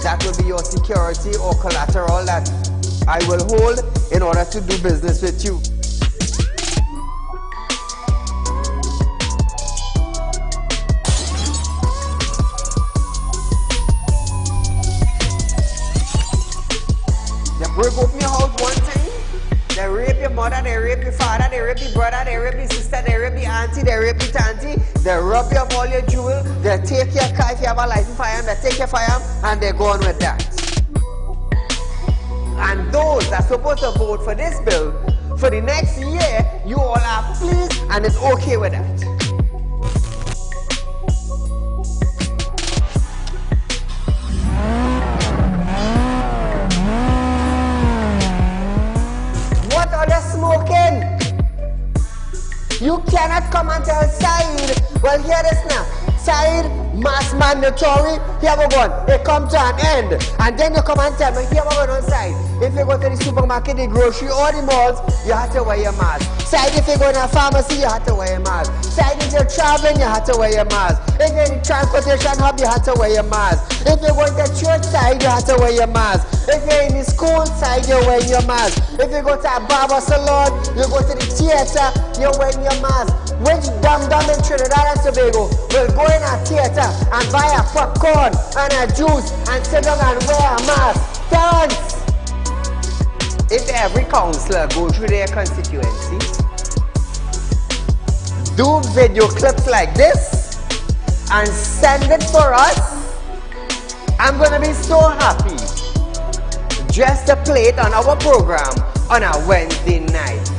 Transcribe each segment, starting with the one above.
That will be your security or collateral that I will hold in order to do business with you. They break open your house one time, they rape your mother, they rape your father, they rape your brother, they rape your sister, they rape your auntie, they rape your auntie, they rob you of all your jewels, they take your car if you have a license firearm, they take your firearm and they go on with that. And those that are supposed to vote for this bill, for the next year, you all are pleased and it's okay with that. What are they smoking? You cannot come and tell Saieed, well hear this now, Saieed, mass mandatory, here we go, it come to an end. And then you come and tell me, here we go on Saieed. If you go to the supermarket, the grocery, or the malls, you have to wear your mask. Saieed, if you go to a pharmacy, you have to wear your mask. Saieed, if you're traveling, you have to wear your mask. If you're in the transportation hub, you have to wear your mask. If you're going to church side, you have to wear your mask. If you're in the school side, you're wearing your mask. If you go to a barber salon, you go to the theater, you're wearing your mask. Which dum-dum in Trinidad and Tobago will go in a theater and buy a popcorn and a juice and sit down and wear a mask? Terrence! If every councillor go through their constituency, do video clips like this and send it for us, I'm gonna be so happy just to play it on our program on a Wednesday night.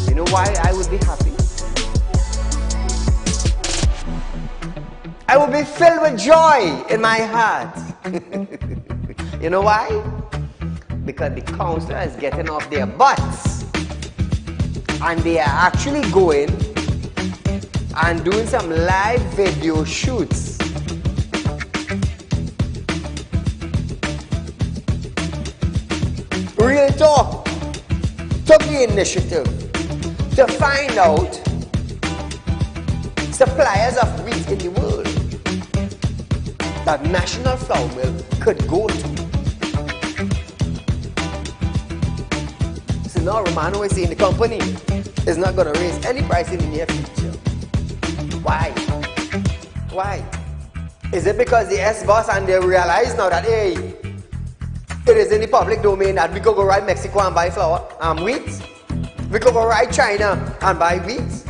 You know why I would be happy? I will be filled with joy in my heart. You know why? Because the councillor is getting off their butts and they are actually going and doing some live video shoots. Real Talk took the initiative to find out suppliers of wheat in the world that National Flour Mill could go to. So now Romano is saying the company is not going to raise any price in the near future. Why? Why? Is it because the S-boss and they realize now that, hey, it is in the public domain that we could go right Mexico and buy flour and wheat? We could go right China and buy wheat?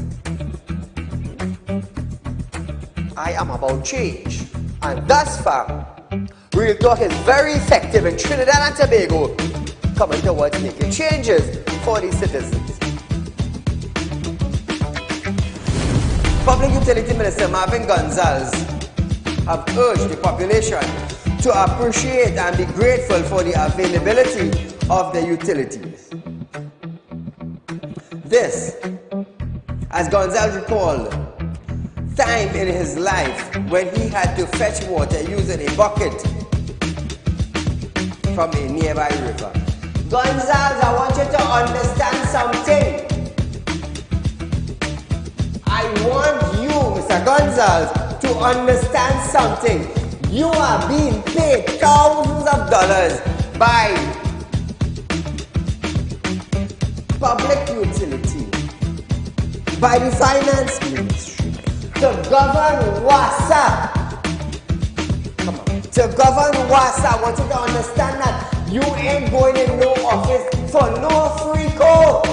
I am about change. And thus far, Real Talk is very effective in Trinidad and Tobago, coming towards making changes for the citizens. Public Utility Minister Marvin Gonzalez have urged the population to appreciate and be grateful for the availability of the utilities. This, as Gonzalez recalled, time in his life when he had to fetch water using a bucket from a nearby river. Gonzalez, I want you to understand something. I want you, Mr. Gonzalez, to understand something. You are being paid thousands of dollars by public utility, by the finance ministry, to govern WASA. Come on. To govern WASA, I want you to understand that you ain't going in no office for no free code.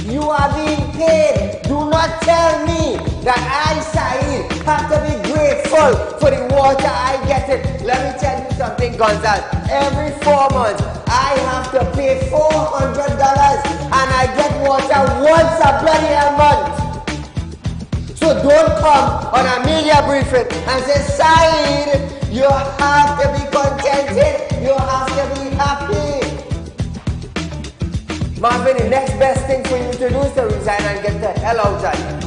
You are being paid. Do not tell me that I, Saieed, have to be grateful for the water I get it. Let me tell you something, Gonzalez. Every 4 months, I have to pay $400 and I get water once a bloody month. So don't come on a media briefing and say, Saieed, you have to be contented. You have to be happy. Marvin, the next best thing for you to do is to resign and get the hell out of here.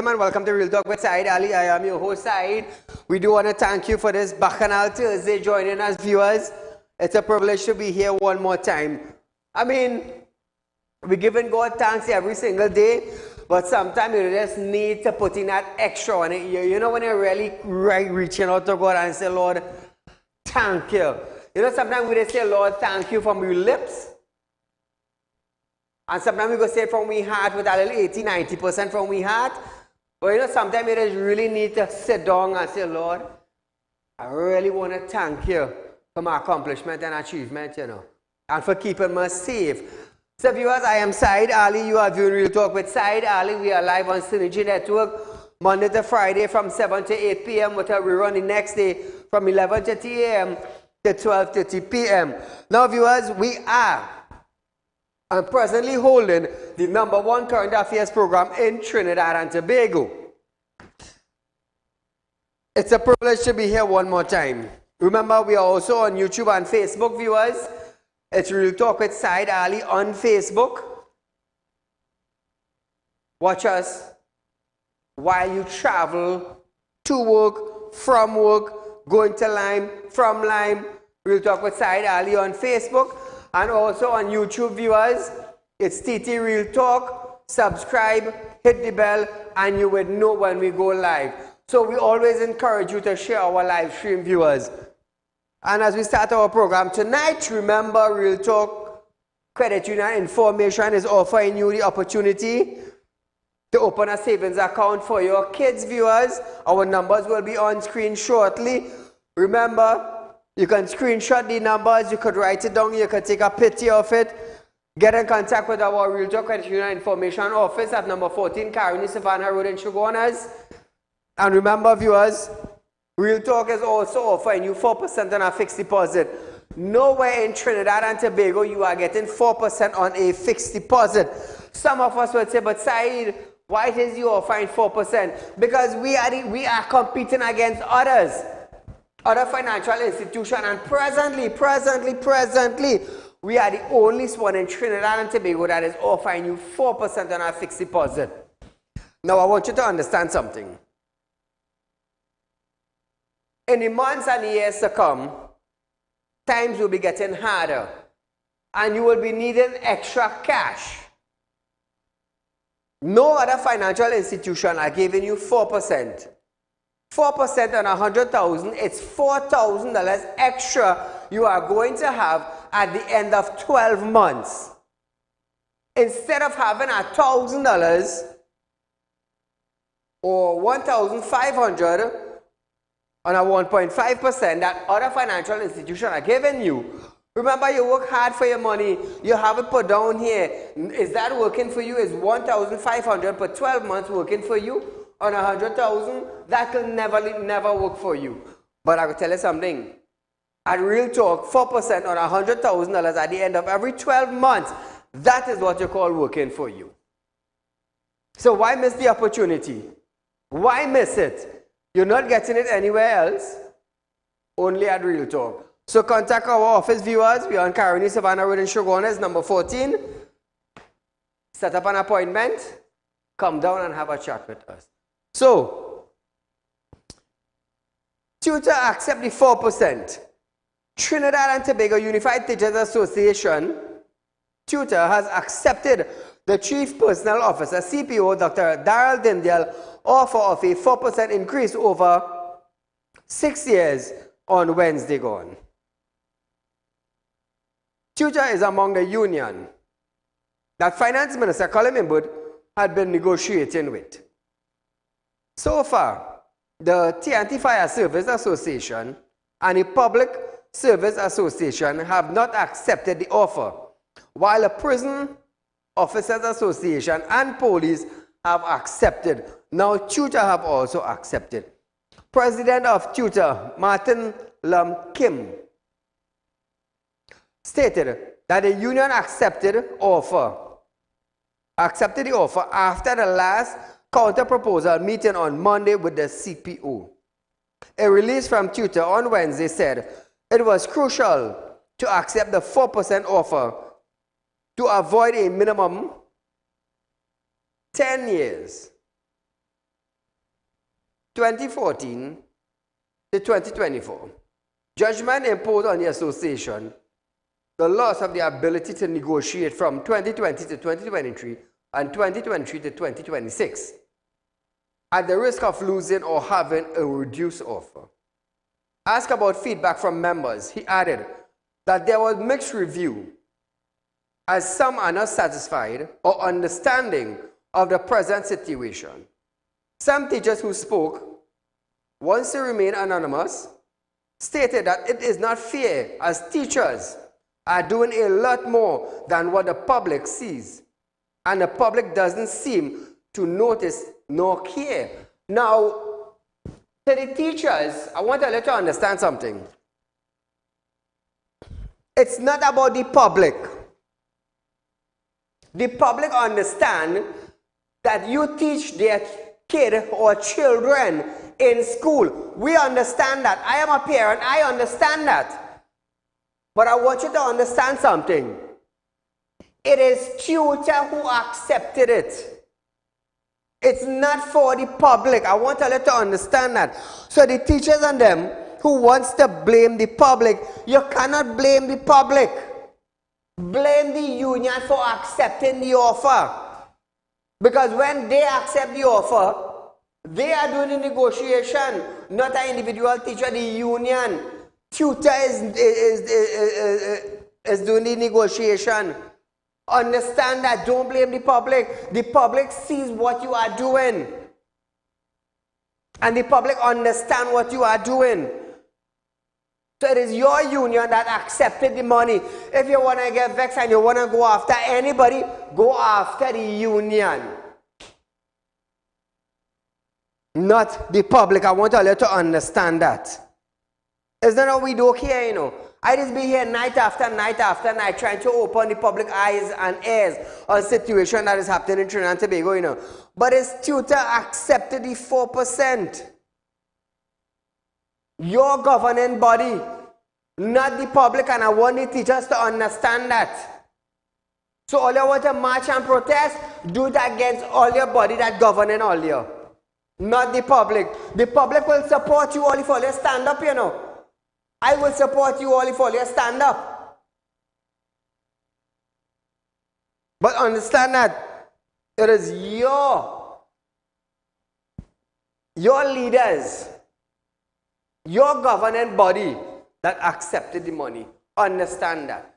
gentlemen, welcome to Real Talk with Saieed Ali. I am your host, Saieed. We do want to thank you for this Bacchanal Thursday joining us, viewers. It's a privilege to be here one more time. I mean, we're giving God thanks every single day, but sometimes you just need to put in that extra on it. You know, when you're really reaching out to God and say, Lord, thank you. You know, sometimes we just say, Lord, thank you from your lips. And sometimes we go say it from we heart with a little 80-90% from we heart. But you know, sometimes you just really need to sit down and say, Lord, I really want to thank you for my accomplishment and achievement, you know, and for keeping me safe. So viewers, I am Saieed Ali. You are viewing Real Talk with Saieed Ali. We are live on Synergy Network Monday to Friday from 7 to 8 p.m. with a rerun the next day from 11:30 a.m. to 12:30 p.m. Now viewers, I'm presently holding the #1 current affairs program in Trinidad and Tobago. It's a privilege to be here one more time. Remember, we are also on YouTube and Facebook, viewers. It's Real Talk with Saieed Ali on Facebook. Watch us while you travel to work, from work, going to Lime, from Lime. Real Talk with Saieed Ali on Facebook. And also on YouTube, viewers, it's TT Real Talk. Subscribe, hit the bell, and you will know when we go live. So we always encourage you to share our live stream, viewers. And as we start our program tonight, remember Real Talk Credit Union Information is offering you the opportunity to open a savings account for your kids, viewers. Our numbers will be on screen shortly. Remember, you can screenshot the numbers, you could write it down, you could take a picture of it. Get in contact with our Real Talk Credit Union Information Office at number 14 Caroni Savannah Road in Shogunas. And remember, viewers, Real Talk is also offering you 4% on a fixed deposit. Nowhere in Trinidad and Tobago you are getting 4% on a fixed deposit. Some of us would say, but Saieed, why is you offering 4%? Because we are competing against others. Other financial institutions, and presently, we are the only one in Trinidad and Tobago that is offering you 4% on our fixed deposit. Now, I want you to understand something. In the months and years to come, times will be getting harder, and you will be needing extra cash. No other financial institution are giving you 4%. 4% on 100,000, it's $4,000 extra you are going to have at the end of 12 months. Instead of having $1,000 or $1,500 on a 1.5% that other financial institutions are giving you. Remember, you work hard for your money. You have it put down here. Is that working for you? Is $1,500 per 12 months working for you? On 100,000, that will never work for you. But I will tell you something. At Real Talk, 4% on $100,000 at the end of every 12 months, that is what you call working for you. So why miss the opportunity? Why miss it? You're not getting it anywhere else, only at Real Talk. So contact our office, viewers. We are on Caroni Savannah Road in Shogunas, number 14. Set up an appointment. Come down and have a chat with us. So, tutor accept the 4%. Trinidad and Tobago Unified Teachers Association, tutor has accepted the Chief Personnel Officer, CPO, Dr. Darrell Dindal, offer of a 4% increase over 6 years on Wednesday gone. Tutor is among the union that Finance Minister Colin Imbud had been negotiating with. So far, the TNT Fire Service Association and the Public Service Association have not accepted the offer, while the Prison Officers Association and police have accepted. Now, Tutor have also accepted. President of Tutor, Martin Lam Kim, stated that the union accepted the offer after the last counter-proposal meeting on Monday with the CPO. A release from Tutor on Wednesday said it was crucial to accept the 4% offer to avoid a minimum 10 years 2014 to 2024, judgment imposed on the association the loss of the ability to negotiate from 2020 to 2023 and 2023 to 2026 at the risk of losing or having a reduced offer. Asked about feedback from members, he added that there was mixed review as some are not satisfied or understanding of the present situation. Some teachers who spoke, once to remain anonymous, stated that it is not fair as teachers are doing a lot more than what the public sees, and the public doesn't seem to notice nor care. Now, to the teachers, I want to let you understand something. It's not about the public. The public understand that you teach their kid or children in school. We understand that. I am a parent. I understand that. But I want you to understand something. It is tutor who accepted it. It's not for the public. I want to let you understand that. So the teachers and them who wants to blame the public, you cannot blame the public. Blame the union for accepting the offer. Because when they accept the offer, they are doing the negotiation, not an individual teacher, the union. Tutor is doing the negotiation. Understand that. Don't blame the public. The public sees what you are doing. And the public understand what you are doing. So it is your union that accepted the money. If you want to get vexed and you want to go after anybody, go after the union. Not the public. I want to let you understand that. It's not how we do here, you know. I just be here night after night after night trying to open the public eyes and ears on a situation that is happening in Trinidad and Tobago, you know. But his tutor accepted the 4%. Your governing body, not the public, and I want the teachers to understand that. So all you want to march and protest, do it against all your body that governing all you. Not the public. The public will support you all if you stand up, you know. I will support you all if all you stand up. But understand that it is your leaders, your governing body that accepted the money. Understand that.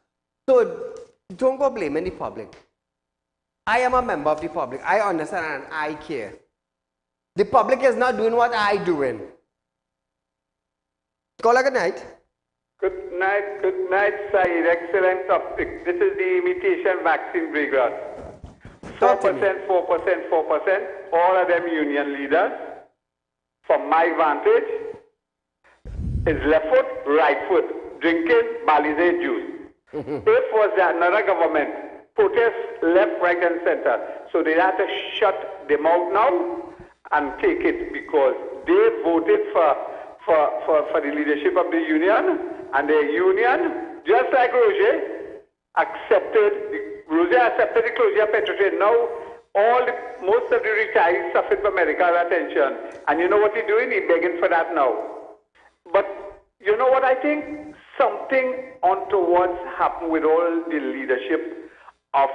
So don't go blaming the public. I am a member of the public. I understand and I care. The public is not doing what I'm doing. Call a good night. Good night, Saeed. Excellent topic. This is the imitation vaccine breakers. 4%, 4%, 4%. All of them union leaders. From my vantage, is left foot, right foot, drinking Balize juice. If was another government, protest left, right, and center. So they have to shut them out now and take it because they voted for the leadership of the union, and the union, just like Roger, accepted the closure of Petrotrain. Now, most of the retirees suffered from medical attention. And you know what he's doing? He's begging for that now. But you know what I think? Something untowards happened with all the leadership of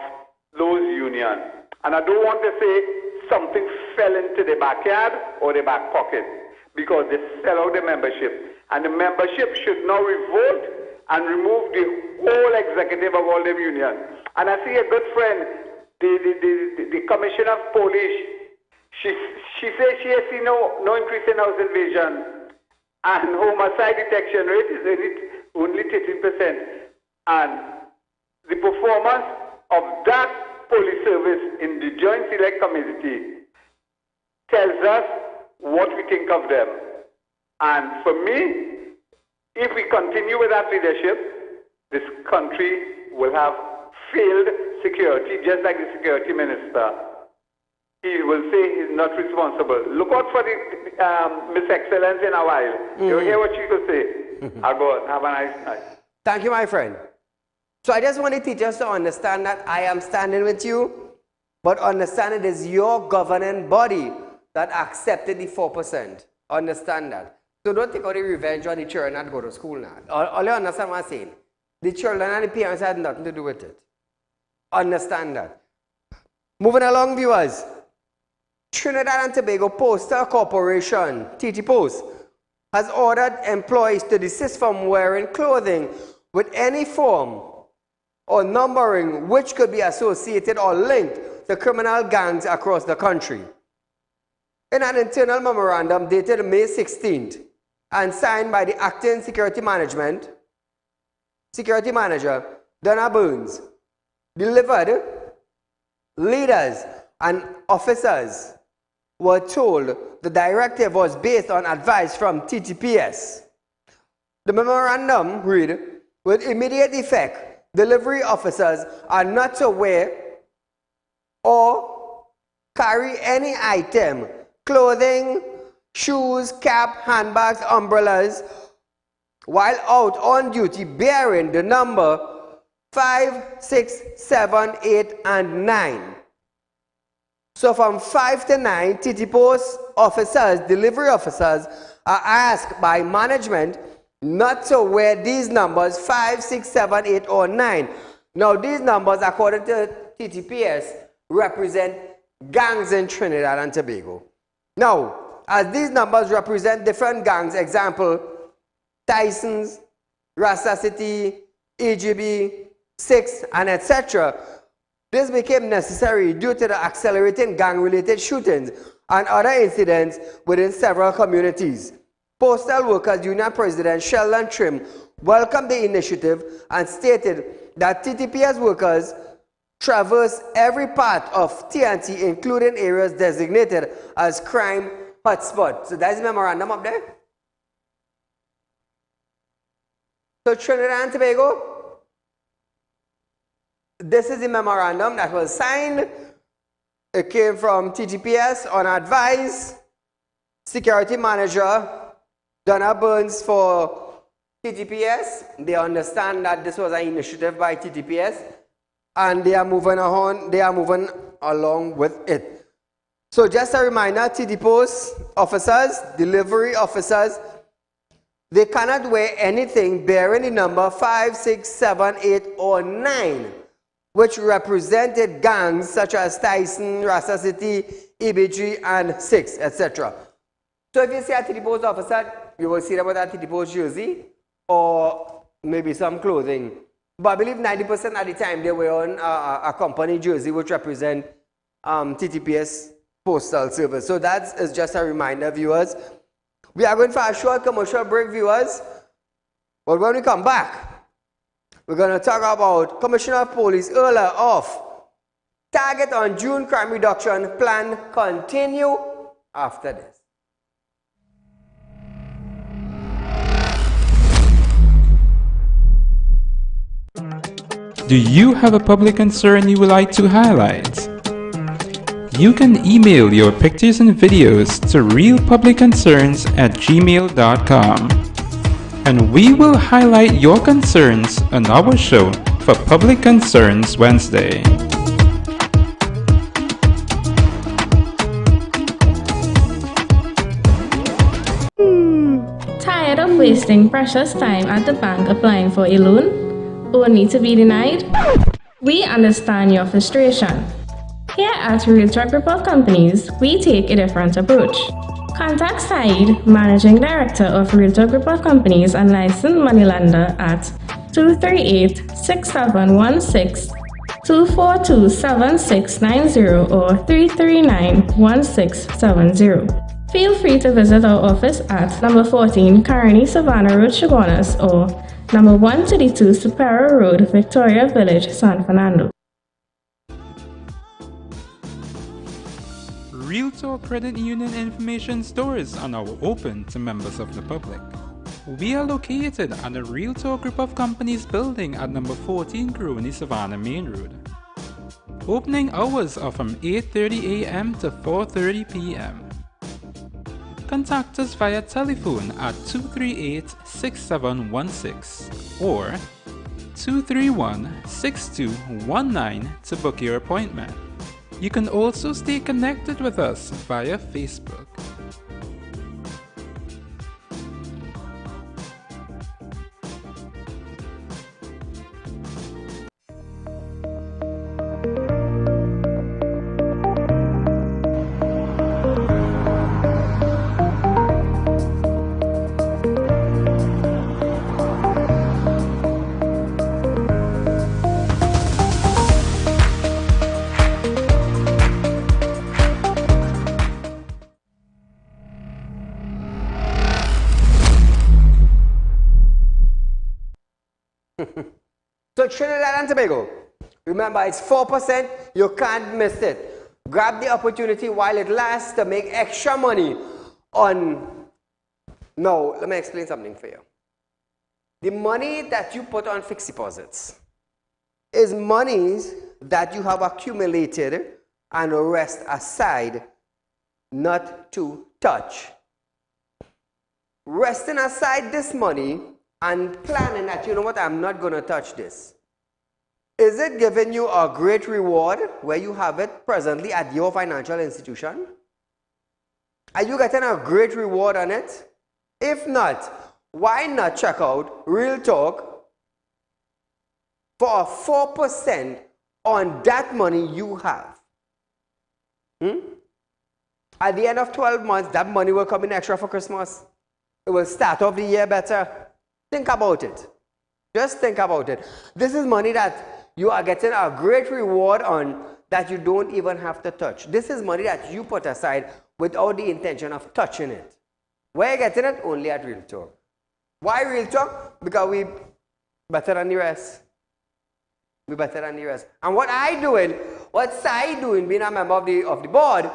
those unions. And I don't want to say something fell into the backyard or the back pocket because they sell out the membership. And the membership should now revolt and remove the whole executive of all the unions. And I see a good friend, the commissioner of police, she says she has seen no increase in house invasion. And homicide detection rate is only 13%. And the performance of that police service in the Joint Select Committee tells us what we think of them. And for me, if we continue with that leadership, this country will have failed security, just like the security minister. He will say he's not responsible. Look out for the Miss Excellence in a while. You'll hear what she will say. I'll go on. Have a nice night. Thank you, my friend. So I just want the teachers to understand that I am standing with you, but understand it is your governing body that accepted the 4%. Understand that. So don't take out the revenge on the children that go to school now. All you understand what I'm saying? The children and the parents had nothing to do with it. Understand that. Moving along, viewers. Trinidad and Tobago Postal Corporation, TT Post, has ordered employees to desist from wearing clothing with any form or numbering which could be associated or linked to criminal gangs across the country. In an internal memorandum dated May 16th and signed by the acting security manager, Donna Burns, delivered, leaders and officers were told the directive was based on advice from TTPS. The memorandum read, with immediate effect, delivery officers are not to wear or carry any item, clothing, shoes, cap, handbags, umbrellas, while out on duty bearing the number 5, 6, 7, 8, and 9. So from 5 to 9, TT Post officers, delivery officers, are asked by management not to wear these numbers 5, 6, 7, 8, or 9. Now these numbers, according to TTPS, represent gangs in Trinidad and Tobago. Now, as these numbers represent different gangs, example, Tyson's, Rasta City, EGB, 6, and etc., this became necessary due to the accelerating gang-related shootings and other incidents within several communities. Postal Workers Union President Sheldon Trim welcomed the initiative and stated that TTPS workers traverse every part of TNT, including areas designated as crime hotspots. So that's the memorandum up there. So Trinidad and Tobago, this is the memorandum that was signed. It came from TTPS on advice. Security Manager Donna Burns for TTPS. They understand that this was an initiative by TTPS and they are moving on, they are moving along with it. So just a reminder, TT Post officers, delivery officers, they cannot wear anything bearing the number 5, 6, 7, 8, or 9, which represented gangs such as Tyson, Rasta City, EBG, and 6, etc. So if you see a TT Post officer, you will see them with a TT Post jersey or maybe some clothing. But I believe 90% of the time they were on a company jersey which represent TTPS Postal Service. So that is just a reminder, viewers. We are going for a short commercial break, viewers. But when we come back, we're going to talk about Commissioner of Police earlier off. Target on June crime reduction plan continue after this. Do you have a public concern you would like to highlight? You can email your pictures and videos to realpublicconcerns@gmail.com, and we will highlight your concerns on our show for Public Concerns Wednesday. Tired of wasting precious time at the bank applying for a loan, only to be denied? We understand your frustration. Here at Realtor Group of Companies, we take a different approach. Contact Saieed, Managing Director of Realtor Group of Companies and licensed moneylender at 238-6716, 242-7690 or 339-1670. Feel free to visit our office at number 14 Carney Savannah Road, Chaguanas, or number 132 Superior Road, Victoria Village, San Fernando. Realtor Credit Union information stores are now open to members of the public. We are located at the Realtor Group of Companies building at number 14 Carney Savannah Main Road. Opening hours are from 8:30 a.m. to 4:30 p.m. Contact us via telephone at 238-6716 or 231-6219 to book your appointment. You can also stay connected with us via Facebook. Trinidad and Tobago, remember it's 4%, you can't miss it. Grab the opportunity while it lasts to make extra money on... Now, let me explain something for you. The money that you put on fixed deposits is monies that you have accumulated and rest aside not to touch. Resting aside this money and planning that, you know what, I'm not going to touch this. Is it giving you a great reward where you have it presently at your financial institution? Are you getting a great reward on it? If not, why not check out Real Talk for a 4% on that money you have? At the end of 12 months, that money will come in extra for Christmas. It will start off the year better. Think about it. Just think about it. This is money that you are getting a great reward on that you don't even have to touch. This is money that you put aside without the intention of touching it. Where are you getting it? Only at Real Talk. Why Real Talk? Because we better than the rest. We better than the rest. And what Saieed doing, being a member of the board,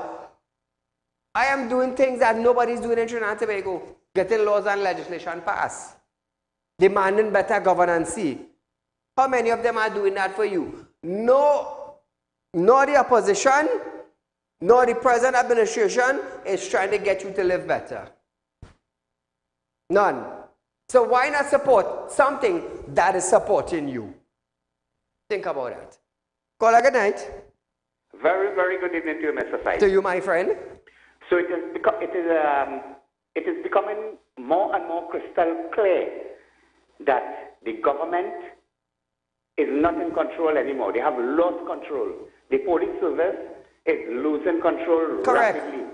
I am doing things that nobody's doing in Trinidad and Tobago. Getting laws and legislation passed. Demanding better governance. How many of them are doing that for you? No, nor the opposition, nor the present administration is trying to get you to live better. None. So why not support something that is supporting you? Think about that. Call a good night. Very, very good evening to you, Mr. Saieed. To you, my friend. So it is becoming more and more crystal clear that the government is not in control anymore. They have lost control. The police service is losing control rapidly.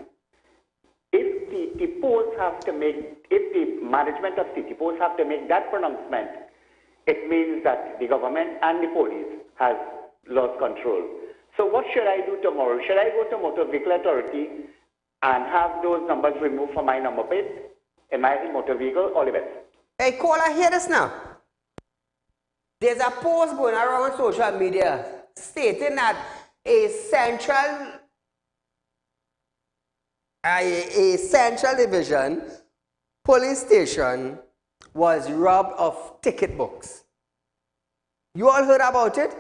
If the depots have to make, if the management of the depots have to make that pronouncement, it means that the government and the police has lost control. So what should I do tomorrow? Should I go to Motor Vehicle Authority and have those numbers removed from my number plate in my motor vehicle? All the best. Hey, caller, hear this now. There's a post going around on social media stating that a central division police station was robbed of ticket books. You all heard about it?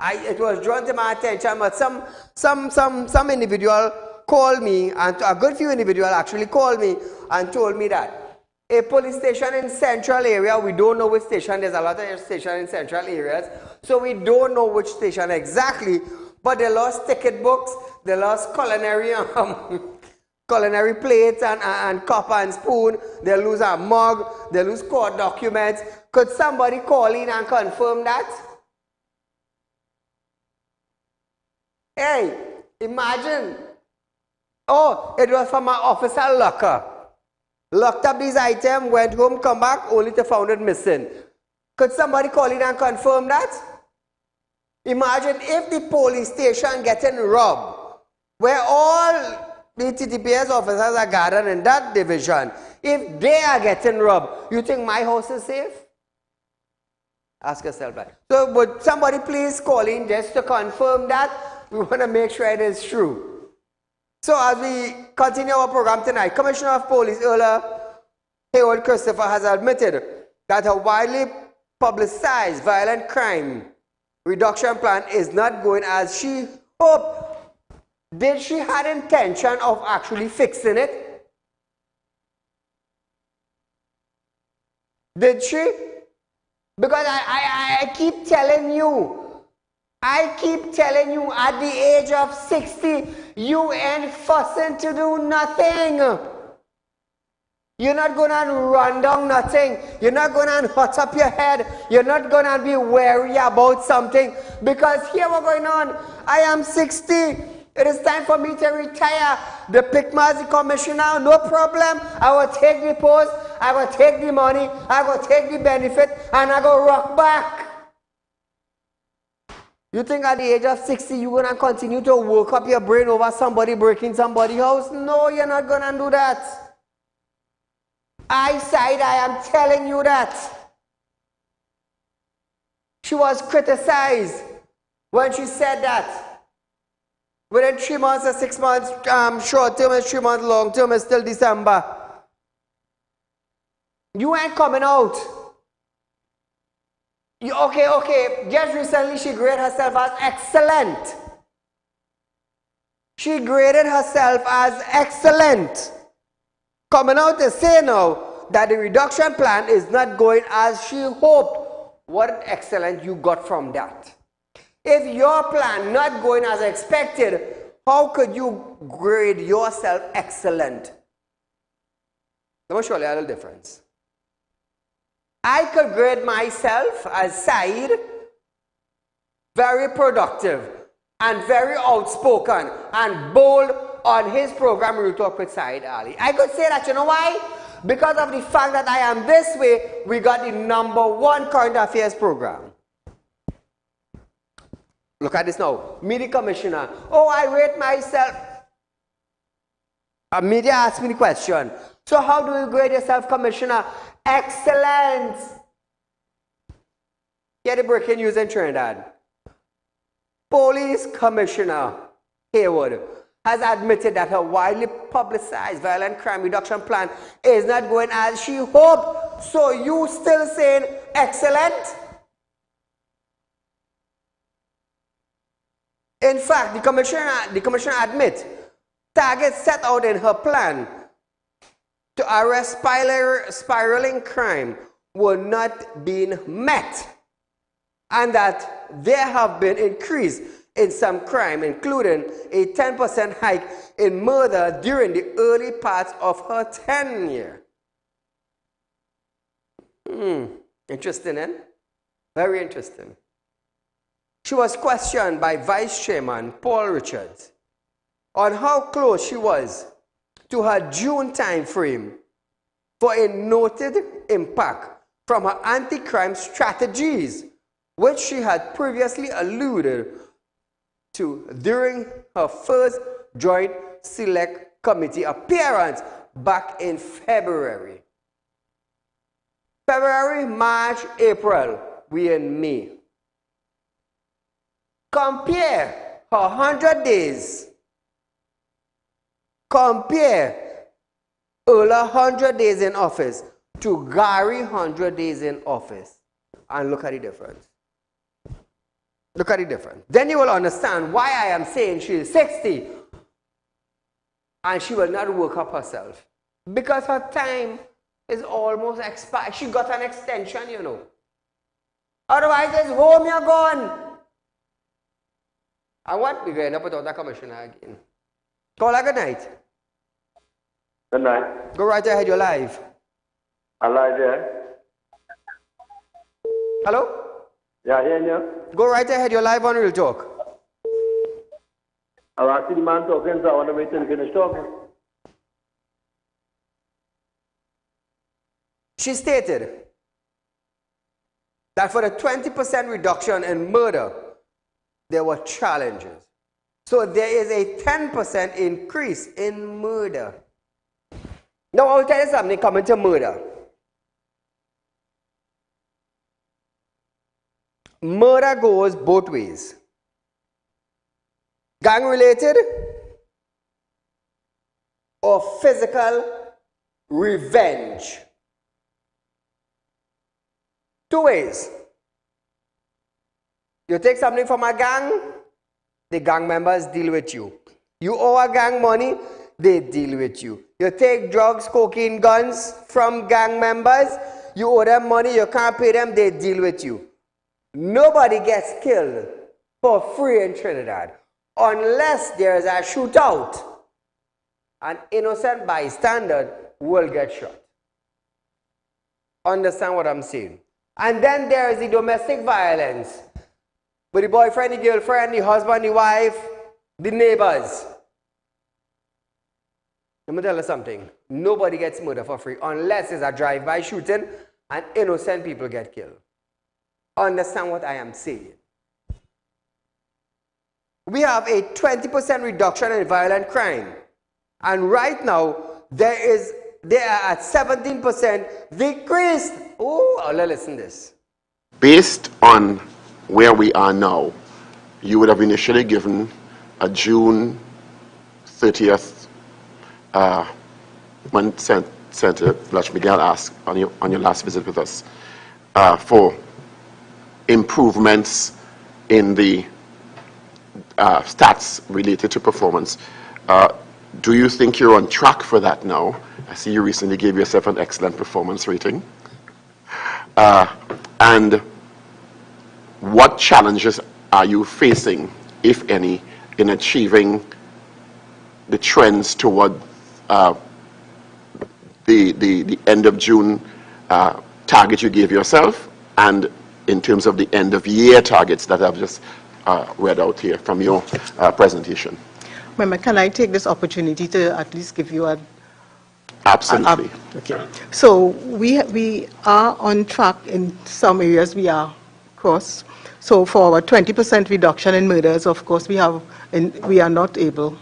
It was drawn to my attention, but some individual called me, and a good few individuals actually called me and told me that a police station in central area, we don't know which station, there's a lot of stations in central areas, so we don't know which station exactly, but they lost ticket books, they lost culinary plates and cup and spoon, they lose a mug, they lose court documents. Could somebody call in and confirm that? Hey, imagine. Oh, it was from my officer locker. Locked up these items, went home, come back, only to find it missing. Could somebody call in and confirm that? Imagine if the police station getting robbed, where all the TTPS officers are gathered in that division, if they are getting robbed, you think my house is safe? Ask yourself that. So would somebody please call in just to confirm that? We want to make sure it is true. So as we continue our program tonight, Commissioner of Police Hayward Christopher has admitted that a widely publicized violent crime reduction plan is not going as she hoped. Did she have intention of actually fixing it? Did she? Because I keep telling you, at the age of 60, you ain't fussing to do nothing. You're not going to run down nothing. You're not going to hot up your head. You're not going to be wary about something. Because here what's going on. I am 60. It is time for me to retire. The PICMA, the commissioner, no problem. I will take the post. I will take the money. I will take the benefit. And I go rock back. You think at the age of 60 you're going to continue to work up your brain over somebody breaking somebody's house? No, you're not going to do that. I am telling you that. She was criticized when she said that within 3 months or 6 months, short term is 3 months, long term is still December. You ain't coming out. Okay. Just recently she graded herself as excellent. She graded herself as excellent. Coming out to say now that the reduction plan is not going as she hoped. What excellent you got from that? If your plan not going as expected, how could you grade yourself excellent? Let me show you a little difference. I could grade myself as Saeed, very productive and very outspoken and bold on his program Real Talk with Saieed Ali. I could say that, you know why? Because of the fact that I am this way, we got the #1 current affairs program. Look at this now. Media commissioner. Oh, I rate myself. Media asked me the question. So how do you grade yourself, commissioner? Excellent. Get the breaking news in Trinidad. Police Commissioner Haywood has admitted that her widely publicized violent crime reduction plan is not going as she hoped. So you still saying excellent? In fact, the commissioner admits targets set out in her plan to arrest spiraling crime were not being met, and that there have been increase in some crime, including a 10% hike in murder during the early parts of her tenure. Interesting, eh? Very interesting. She was questioned by Vice Chairman Paul Richards on how close she was to her June time frame for a noted impact from her anti-crime strategies, which she had previously alluded to during her first Joint Select Committee appearance back in February. February, March, April, we in May. Compare her 100 days. Compare Ola 100 days in office to Gary 100 days in office. And look at the difference. Look at the difference. Then you will understand why I am saying she is 60 and she will not work up herself. Because her time is almost expired. She got an extension, you know. Otherwise, it's home you're gone. And what? We're going to put out the commissioner again. Call her good night. Good night. Go right ahead, you're live. I like that. Hello? Yeah, hear you. Go right ahead, you're live on Real Talk. I want to see the man talking, so I want to wait till he finish talking. She stated that for the 20% reduction in murder, there were challenges. So there is a 10% increase in murder. Now I'll tell you something coming to murder. Murder goes both ways. Gang related or physical revenge. Two ways. You take something from a gang, the gang members deal with you. You owe a gang money, they deal with you. You take drugs, cocaine, guns from gang members, you owe them money, you can't pay them, they deal with you. Nobody gets killed for free in Trinidad unless there is a shootout. An innocent bystander will get shot. Understand what I'm saying? And then there is the domestic violence. With the boyfriend, the girlfriend, the husband, the wife, the neighbors. Let me tell you something. Nobody gets murdered for free unless it's a drive-by shooting and innocent people get killed. Understand what I am saying? We have a 20% reduction in violent crime. And right now, they are at 17% decrease. Oh, listen to this. Based on where we are now, you would have initially given a June 30th, when Senator Blatch-Miguel asked on your last visit with us, for improvements in the stats related to performance. Do you think you're on track for that now? I see you recently gave yourself an excellent performance rating. And what challenges are you facing, if any, in achieving the trends toward the end of June target you gave yourself, and in terms of the end of year targets that I've just read out here from your presentation? Remember, can I take this opportunity to at least give you a... Absolutely. Okay. So we are on track in some areas. We are cross. So for our 20% reduction in murders, of course, we are not able.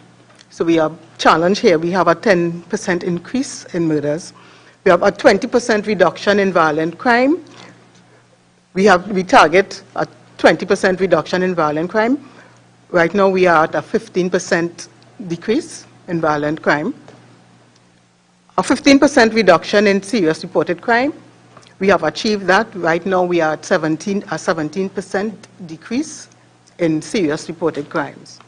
So we are challenged here. We have a 10% increase in murders. We have a 20% reduction in violent crime. We target a 20% reduction in violent crime. Right now we are at a 15% decrease in violent crime. A 15% reduction in serious reported crime. We have achieved that. Right now we are at a 17% decrease in serious reported crimes.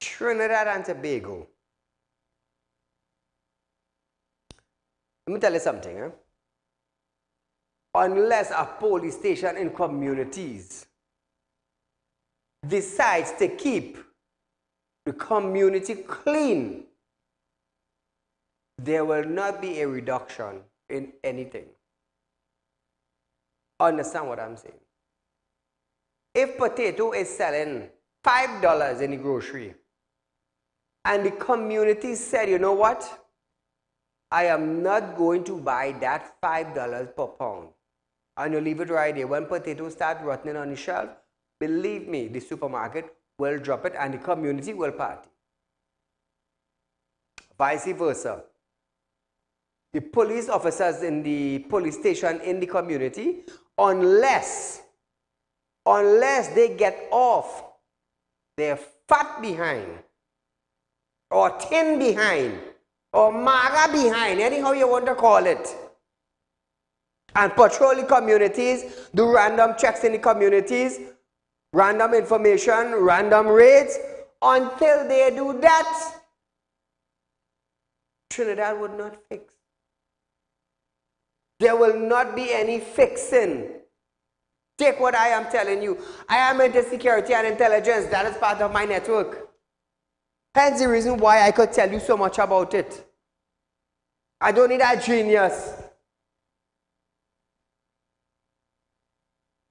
Trinidad and Tobago. Let me tell you something. Unless a police station in communities decides to keep the community clean, there will not be a reduction in anything. Understand what I'm saying? If potato is selling $5 in the grocery, and the community said, you know what? I am not going to buy that $5 per pound. And you leave it right there. When potatoes start rotting on the shelf, believe me, the supermarket will drop it and the community will party. Vice versa. The police officers in the police station in the community, unless they get off their fat behind, or thin behind, or maga behind, anyhow you want to call it, and patrol the communities, do random checks in the communities, random information, random raids, until they do that, Trinidad would not fix. There will not be any fixing. Take what I am telling you. I am into security and intelligence. That is part of my network. Hence the reason why I could tell you so much about it. I don't need a genius.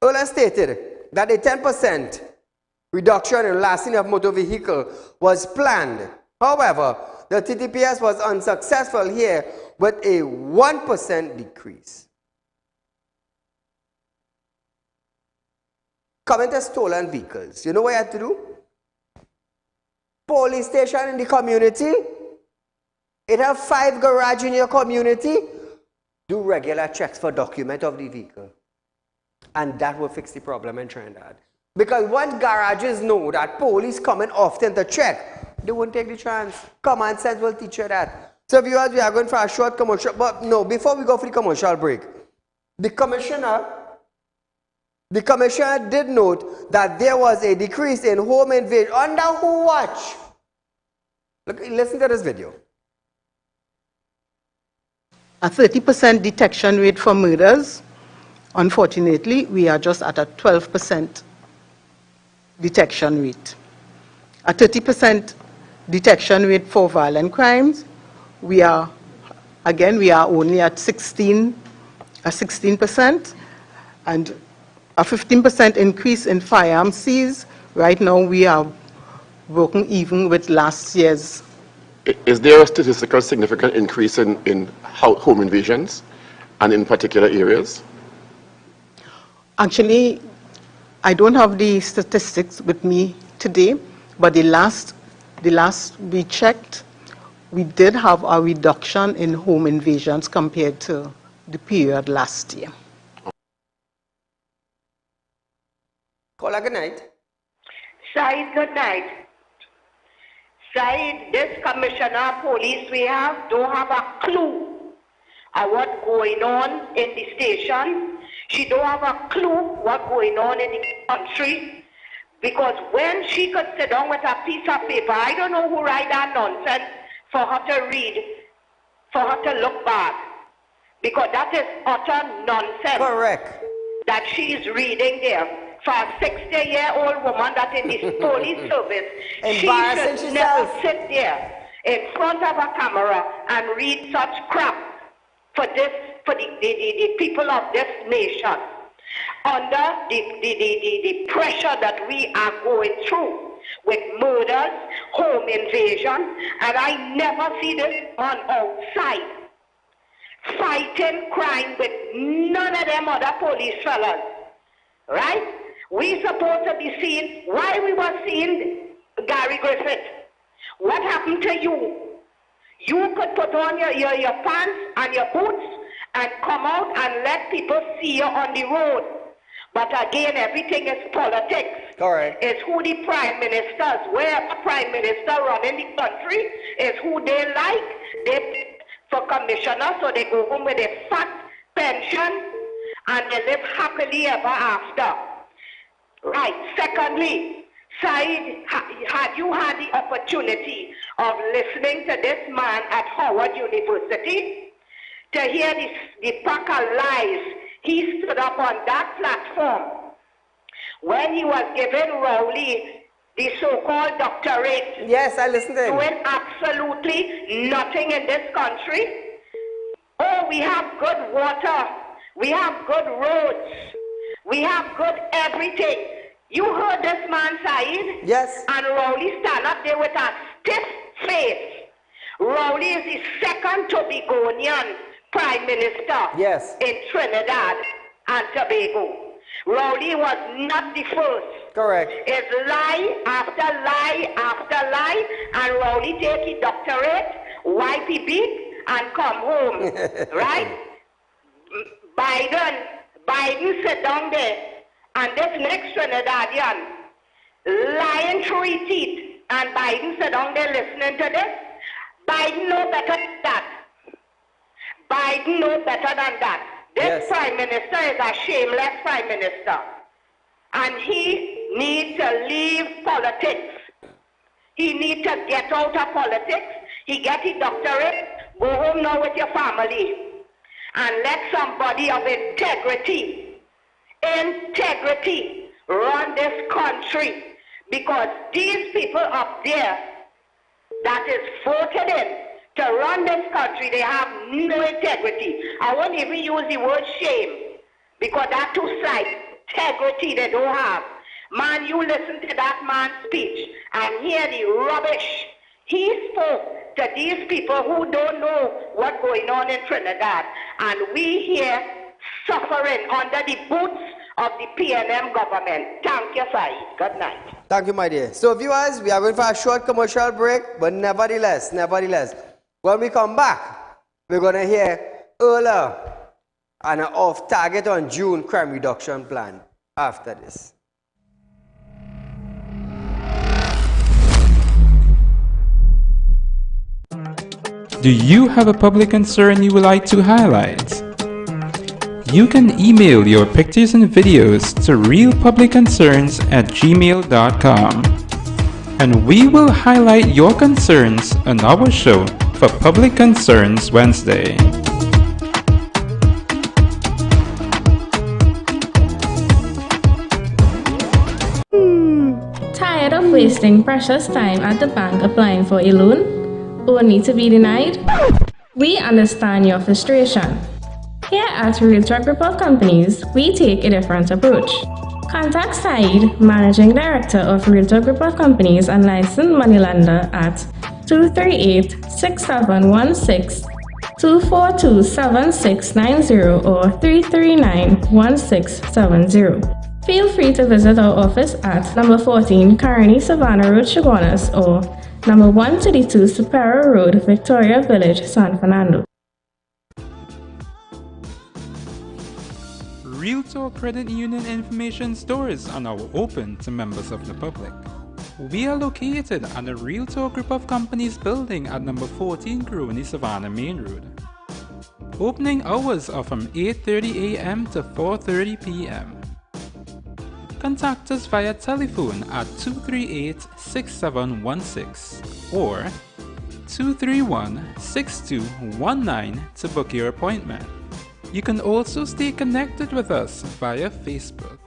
Earlier stated that a 10% reduction in lasting of motor vehicle was planned. However, the TTPS was unsuccessful here with a 1% decrease. Coming to stolen vehicles, you know what you have to do? Police station in the community, it have 5 garages in your community, do regular checks for document of the vehicle. And that will fix the problem in Trinidad. Because once garages know that police coming often to check, they won't take the chance. Common sense will teach you that. So viewers, we are going for a short commercial, but no, before we go for the commercial break, the commissioner did note that there was a decrease in home invasion. Under who watch? Look, listen to this video. A 30% detection rate for murders. Unfortunately, we are just at a 12% detection rate. A 30% detection rate for violent crimes. We are only at 16%, and a 15% increase in firearms seized. Right now, we are broken even with last year's. Is there a statistical significant increase in home invasions, and in particular areas? Actually, I don't have the statistics with me today, but the last we checked, we did have a reduction in home invasions compared to the period last year. Caller, good night. Saeed, good night. Saeed, this commissioner of police we have don't have a clue of what's going on in the station. She don't have a clue what's going on in the country. Because when she could sit down with a piece of paper, I don't know who write that nonsense for her to read, for her to look back. Because that is utter nonsense. Correct. That she is reading there. For a 60-year-old woman that in this police service, she should never sit there in front of a camera and read such crap for the people of this nation. Under the pressure that we are going through with murders, home invasion, and I never see this on outside fighting crime with none of them other police fellas, right? We supposed to be seeing why we were seeing Gary Griffith. What happened to you? You could put on your pants and your boots and come out and let people see you on the road. But again, everything is politics. Correct. It's who the prime ministers, where a prime minister running the country, is who they like. They pick for commissioner, so they go home with a fat pension and they live happily ever after. Right. Secondly, Saeed, had you had the opportunity of listening to this man at Howard University, to hear the pack of lies he stood up on that platform when he was giving Rowley the so-called doctorate. Yes, I listened to him. Doing absolutely nothing in this country. Oh, we have good water. We have good roads. We have good everything. You heard this man, Saeed? Yes. And Rowley stand up there with a stiff face. Rowley is the second Tobagonian Prime Minister in Trinidad and Tobago. Rowley was not the first. Correct. It's lie after lie after lie, and Rowley take his doctorate, wipe his beak, and come home. Right? Biden sit down there, and this next Trinidadian lying through his teeth, and Biden sit down there listening to this. Biden know better than that. Biden know better than that. This prime minister is a shameless prime minister. And he needs to leave politics. He needs to get out of politics. He get his doctorate. Go home now with your family. And let somebody of integrity run this country. Because these people up there that is voted in to run this country, they have no integrity. I won't even use the word shame, because that's too slight. Integrity they don't have. Man, you listen to that man's speech and hear the rubbish he spoke to these people who don't know what's going on in Trinidad. And we here suffering under the boots of the PNM government. Thank you, Saeed. Good night. Thank you, my dear. So, viewers, we are going for a short commercial break, but nevertheless, when we come back, we're going to hear earlier and an off-target on June crime reduction plan after this. Do you have a public concern you would like to highlight? You can email your pictures and videos to realpublicconcerns@gmail.com, and we will highlight your concerns on our show for Public Concerns Wednesday. Tired of wasting precious time at the bank applying for a loan, only to be denied? We understand your frustration. Here at Realtor Group of Companies, we take a different approach. Contact Saeed, Managing Director of Realtor Group of Companies and licensed moneylender at 238-6716, 242-7690 or 339-1670. Feel free to visit our office at number 14 Carney Savannah Road, Chaguanas, or number 132 Superior Road, Victoria Village, San Fernando. Real Talk Credit Union information stores are now open to members of the public. We are located at the Real Talk Group of Companies building at number 14 Crony Savannah Main Road. Opening hours are from 8:30 a.m. to 4:30 p.m. Contact us via telephone at 238-6716 or 231-6219 to book your appointment. You can also stay connected with us via Facebook.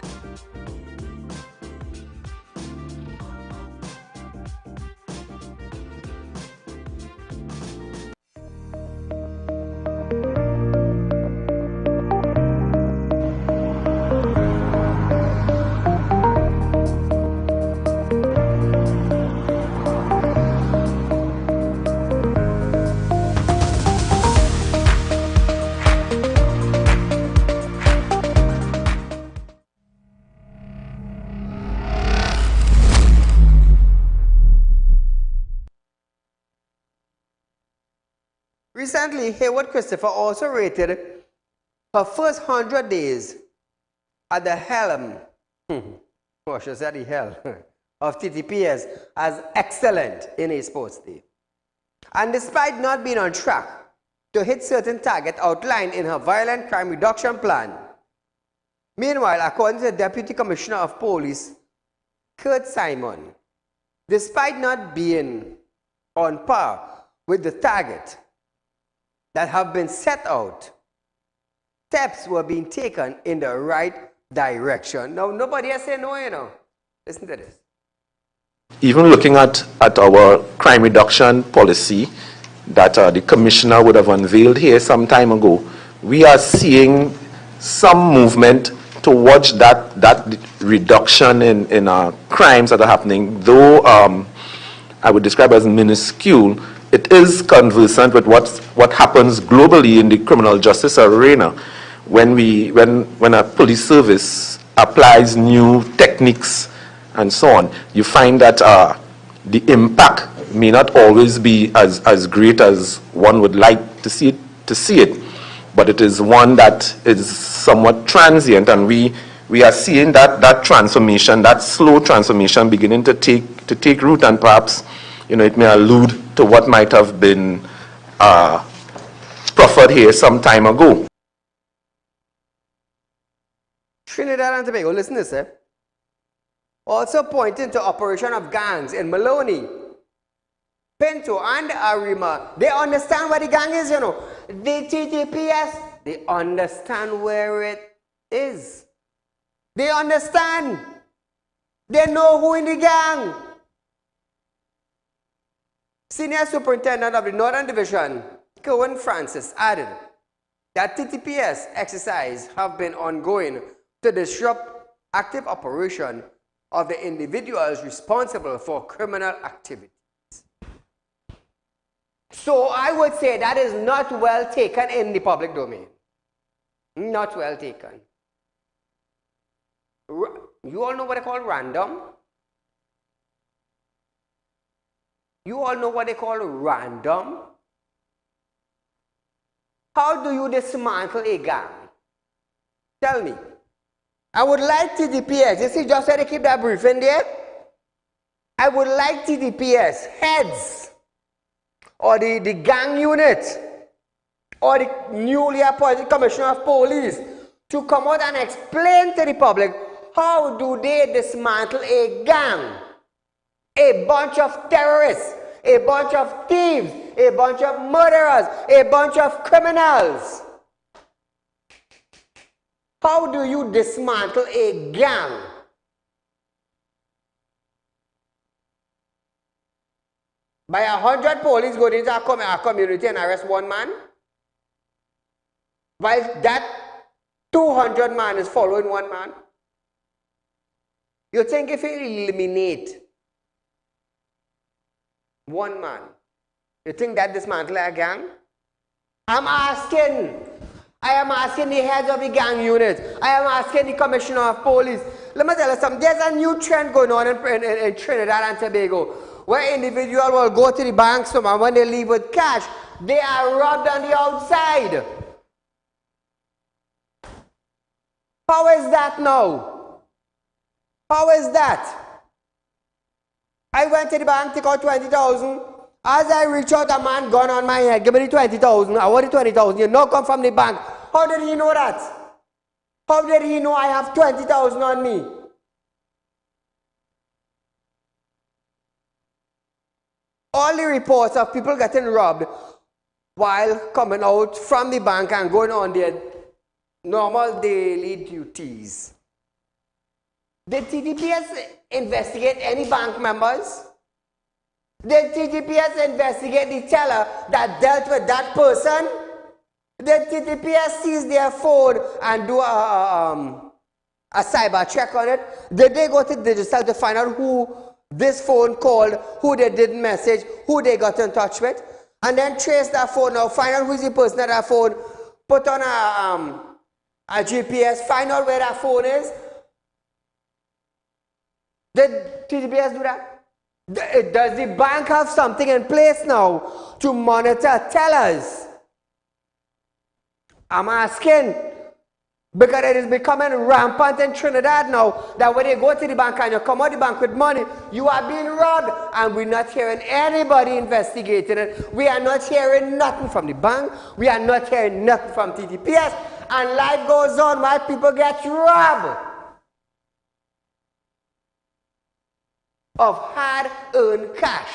Recently, Hayward Christopher also rated her first 100 days at the helm, of TTPS as excellent in a sports day. And despite not being on track to hit certain targets outlined in her violent crime reduction plan, meanwhile, according to the Deputy Commissioner of Police, Kurt Simon, despite not being on par with the target that have been set out, steps were being taken in the right direction. Now, nobody has said no, you know. Listen to this. Even looking at our crime reduction policy that the commissioner would have unveiled here some time ago, we are seeing some movement towards that reduction in crimes that are happening, though I would describe as minuscule. It is conversant with what happens globally in the criminal justice arena when a police service applies new techniques and so on. You find that the impact may not always be as great as one would like to see it, but it is one that is somewhat transient, and we are seeing that transformation, that slow transformation, beginning to take root, and perhaps it may allude to what might have been proffered here some time ago. Trinidad and Tobago, listen to this, eh? Also pointing to operation of gangs in Maloney, Pinto, and Arima. They understand where the gang is, you know. The TTPS, they understand where it is. They understand. They know who in the gang. Senior Superintendent of the Northern Division, Kerwin Francis, added that TTPS exercises have been ongoing to disrupt active operation of the individuals responsible for criminal activities. So I would say that is not well taken in the public domain. Not well taken. You all know what they call random? You all know what they call random? How do you dismantle a gang? Tell me. I would like TDPS. You see, just said to keep that brief in there. I would like TDPS heads or the gang unit or the newly appointed Commissioner of Police to come out and explain to the public how do they dismantle a gang. A bunch of terrorists, a bunch of thieves, a bunch of murderers, a bunch of criminals. How do you dismantle a gang? By 100 police going into our community and arrest one man? While that 200 man is following one man? You think if you eliminate one man, you think that dismantle a gang? I am asking the heads of the gang unit. I am asking the Commissioner of Police. Let me tell you something. There's a new trend going on in Trinidad and Tobago where individuals will go to the bank, and when they leave with cash, they are robbed on the outside. How is that now? How is that? I went to the bank, took out 20,000. As I reach out, a man gun on my head. Give me the 20,000. I want the 20,000. You know, come from the bank. How did he know that? How did he know I have 20,000 on me? All the reports of people getting robbed while coming out from the bank and going on their normal daily duties. Did TTPS investigate any bank members? Did TTPS investigate the teller that dealt with that person? Did TTPS seize their phone and do a cyber check on it? Did they go to digital to find out who this phone called, who they didn't message, who they got in touch with? And then trace that phone now, find out who's the person at that phone, put on a GPS, find out where that phone is. Did TTPS do that? Does the bank have something in place now to monitor tellers? I'm asking, because it is becoming rampant in Trinidad now, that when you go to the bank and you come out the bank with money, you are being robbed, and we're not hearing anybody investigating it. We are not hearing nothing from the bank. We are not hearing nothing from TTPS, and life goes on while people get robbed of hard-earned cash,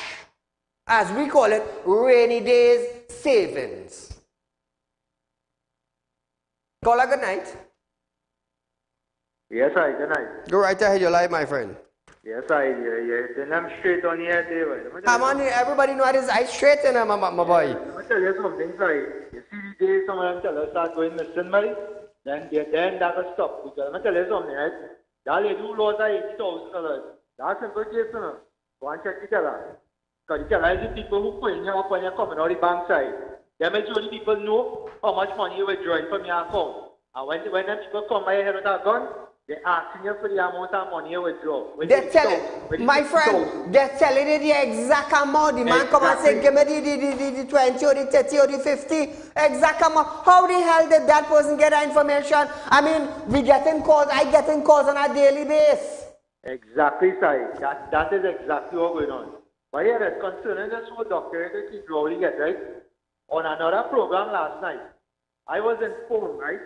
as we call it, rainy days savings. Call a good night. Yes, I good night. Go right ahead, your life, my friend. Yes, then I'm straight on here, David. Come on, everybody know this. I straight in my boy. Let me tell you something, sorry. You see the day some of them tell us start going missing, Mary, then that will stop. Because let me tell you something, right? That lady who lost $80,000. That's a good case, you know. Go and check the teller. Because the teller is the people who put in your up when you're coming out the bank side. The majority people know how much money you're withdrawing from your account. And when them people come by your head with a gun, they're asking you for the amount of money you withdraw. They're telling, my friend, they're telling you the exact amount. The man come and say, give me the 20 or the 30 or the 50, exact amount. How the hell did that person get that information? I mean, we getting calls, I getting calls on a daily basis. Exactly, Sai. That is exactly what's going on. But here, it's concerning this whole doctorate Keith Rowley get, right? On another program last night, I was informed, right,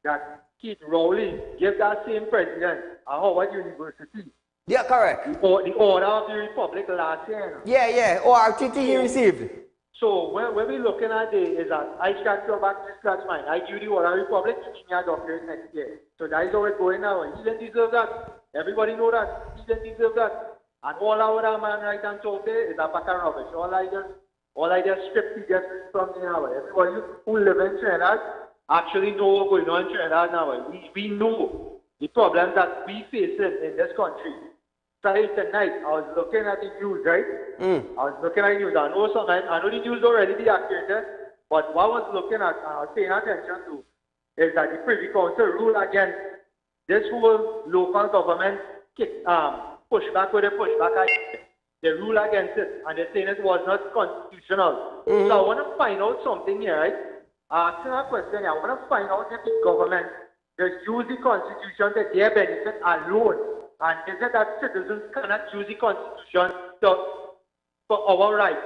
that Keith Rowley gave that same president at Howard University. Yeah, correct. The Order of the Republic last year. Yeah, ORTT he received. So when we're looking at it, is that I scratch your back, you scratch mine. I give the Order of the Republic, you give me a doctorate next year. So that is how it's going now. He didn't deserve that. Everybody know that. He didn't deserve that. And all our man right and talk there is a pack of rubbish. All I just stripped just from the hour. Everybody who live in Trinidad actually know what's going on in Trinidad now. We know the problems that we face in this country. So tonight, I was looking at the news, right? I was looking at the news. I know the news already be accurate, but what I was looking at, I was paying attention to, is that the Privy Council ruled against this whole local government pushback with a pushback. They rule against it, and they're saying it was not constitutional. So I want to find out something here, right? Asking a question here, I want to find out if the government just use the Constitution to their benefit alone. And is it that citizens cannot use the Constitution for our rights?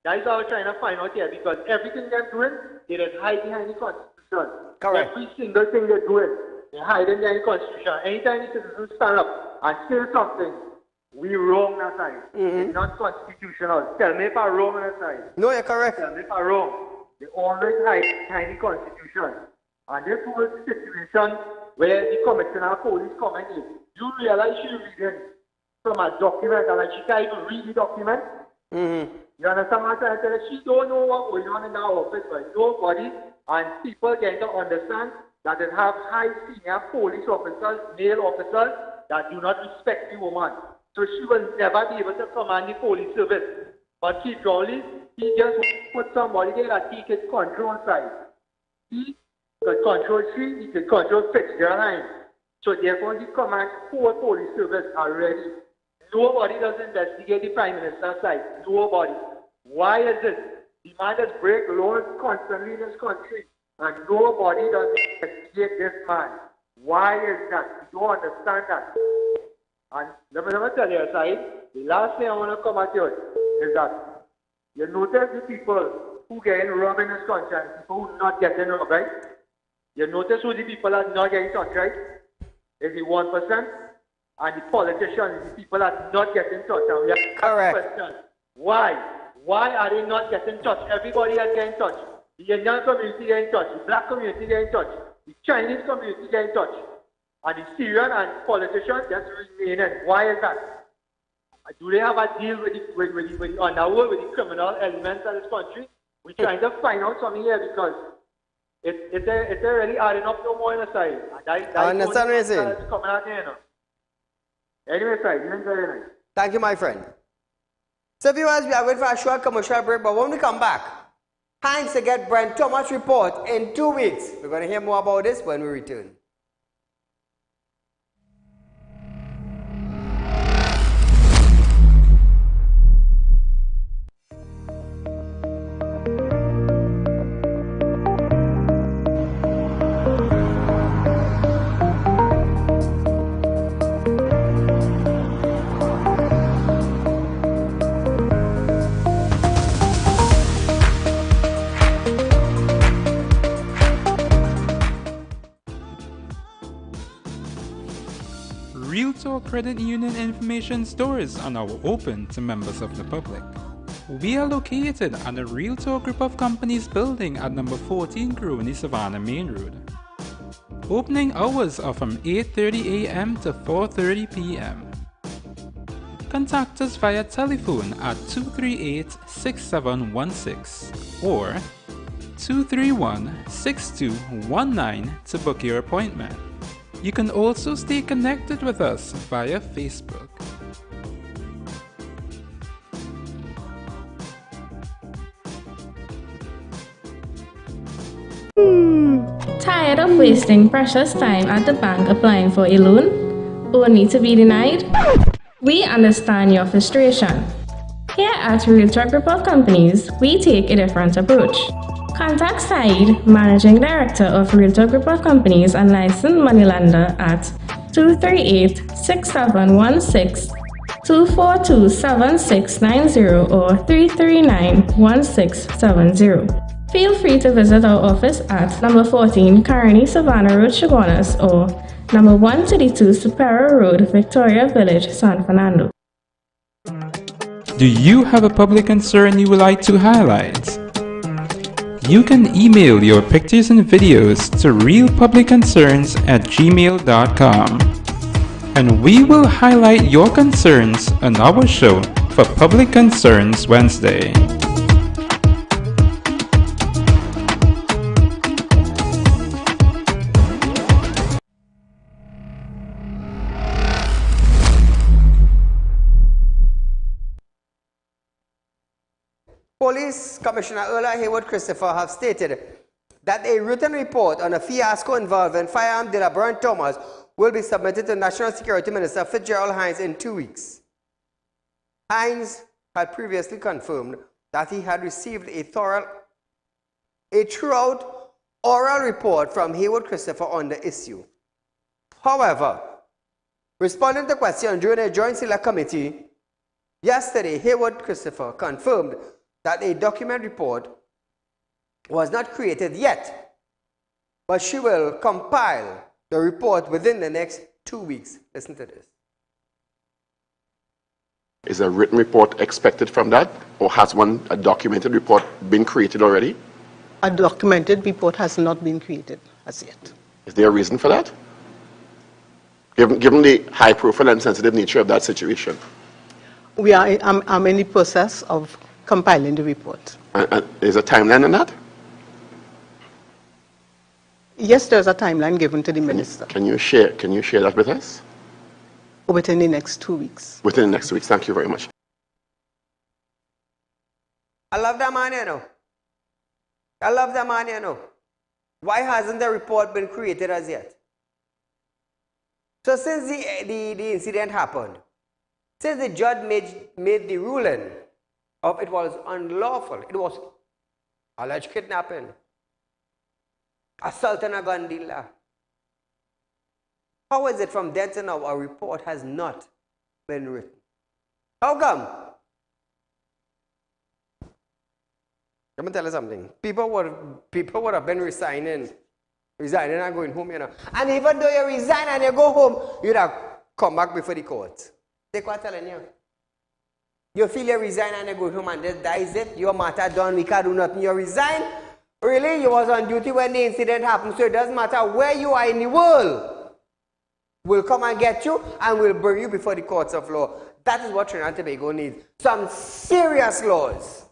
That is what I'm trying to find out here, because everything they're doing, they just hide behind the Constitution. Correct. Every single thing they're doing, they're hiding behind the Constitution. Anytime the citizens stand up and say something, we wrong that time. It's not constitutional. Tell me if I'm wrong on that side. No, you're correct. Tell me if I'm wrong. They always hide behind the Constitution. And this whole situation where the commissioner of police come in, you realize she's reading from a document, and she can't even read the document. You understand what I'm saying? She don't know what's going on in that office, but nobody, and people get to understand that they have high senior police officers, male officers, that do not respect the woman. So she will never be able to command the police service. But Keith Rowley, he just put somebody there that he can control side. He could control she, he could control Fitzgerald line. So therefore the command for police service are ready. Nobody does investigate the Prime Minister's side. Nobody. Why is it? The man does break laws constantly in this country, and nobody does investigate this man. Why is that? You don't understand that. And let me tell you, Saeed, the last thing I want to come at you is that you notice the people who get robbed in this country and people who not getting robbed, right? You notice who the people are not getting touched, right? Is the 1%, and the politicians, the people are not getting touched. And we have correct. Question. Why? Why are they not getting touched? Everybody is getting touched. The Indian community getting touched, the black community getting touched, the Chinese community getting touched, and the Syrian and politicians just remaining. Why is that? Do they have a deal with the underworld, with the criminal elements of this country? We're trying to find out something here because it's really adding up no more on the side. I understand what you're saying. Coming out there, no? Anyway, sir, you enjoy your night. Thank you, my friend. So viewers, we are waiting for a short commercial break, but when we come back, Hines to get Brent Thomas report in 2 weeks. We're going to hear more about this when we return. RealTalk Credit Union information stores are now open to members of the public. We are located at the RealTalk Group of Companies building at number 14 Grooney Savannah Main Road. Opening hours are from 8:30 a.m. to 4:30 p.m. Contact us via telephone at 238-6716 or 231-6219 to book your appointment. You can also stay connected with us via Facebook. Tired of wasting precious time at the bank applying for a loan, only to be denied? We understand your frustration. Here at RealTalk Group of Companies, we take a different approach. Contact Saeed, Managing Director of RealTalk Group of Companies and Licensed Moneylender at 238-6716, 242-7690 or 339-1670. Feel free to visit our office at number 14 Carney Savannah Road, Chaguanas or number 132 Superior Road, Victoria Village, San Fernando. Do you have a public concern you would like to highlight? You can email your pictures and videos to realpublicconcerns@gmail.com, and we will highlight your concerns on our show for Public Concerns Wednesday. Police Commissioner Earl Haywood Christopher have stated that a written report on a fiasco involving firearm dealer Brent Thomas will be submitted to National Security Minister Fitzgerald Hines in 2 weeks. Hines had previously confirmed that he had received a throughout oral report from Haywood Christopher on the issue. However, responding to questions during a joint select committee yesterday, Haywood Christopher confirmed that a document report was not created yet, but she will compile the report within the next 2 weeks. Listen to this. Is a written report expected from that, or has a documented report been created already? A documented report has not been created as yet. Is there a reason for that? Given the high profile and sensitive nature of that situation. I'm in the process of compiling the report. And is a timeline on that? Yes, there's a timeline given to the minister. Can you share that with us? Within the next 2 weeks. Within the next 2 weeks. Thank you very much. I love that man, you know. I love that man, you know. Why hasn't the report been created as yet? So since the incident happened, Since the judge made the ruling of it was unlawful, it was alleged kidnapping, assault on a gun dealer. How is it from then to now a report has not been written? How come? Let me tell you something. People would have been resigning and going home, you know. And even though you resign and you go home, you'd have come back before the court. They quite telling you. You feel you resign and you go home and that is it. Your matter done, we can't do nothing. You resign. Really, you was on duty when the incident happened, so it doesn't matter where you are in the world. We'll come and get you and we'll bring you before the courts of law. That is what Trinidad and Tobago needs. Some serious laws.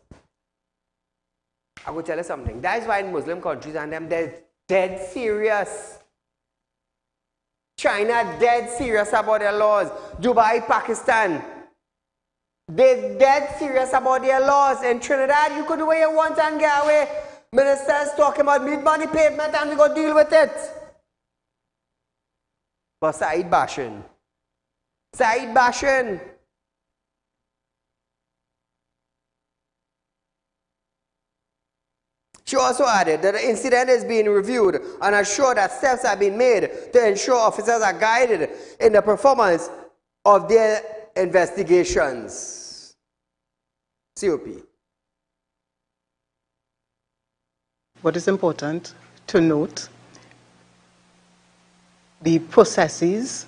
I will tell you something. That is why in Muslim countries and them, they're dead serious. China dead serious about their laws. Dubai, Pakistan, they're dead serious about their laws. In Trinidad, you could do what you want and get away. Ministers talking about meat money pavement and we go deal with it. But Saieed bashing. Saieed bashing. She also added that the incident is being reviewed and assured that steps have been made to ensure officers are guided in the performance of their investigations. COP. What is important to note, the processes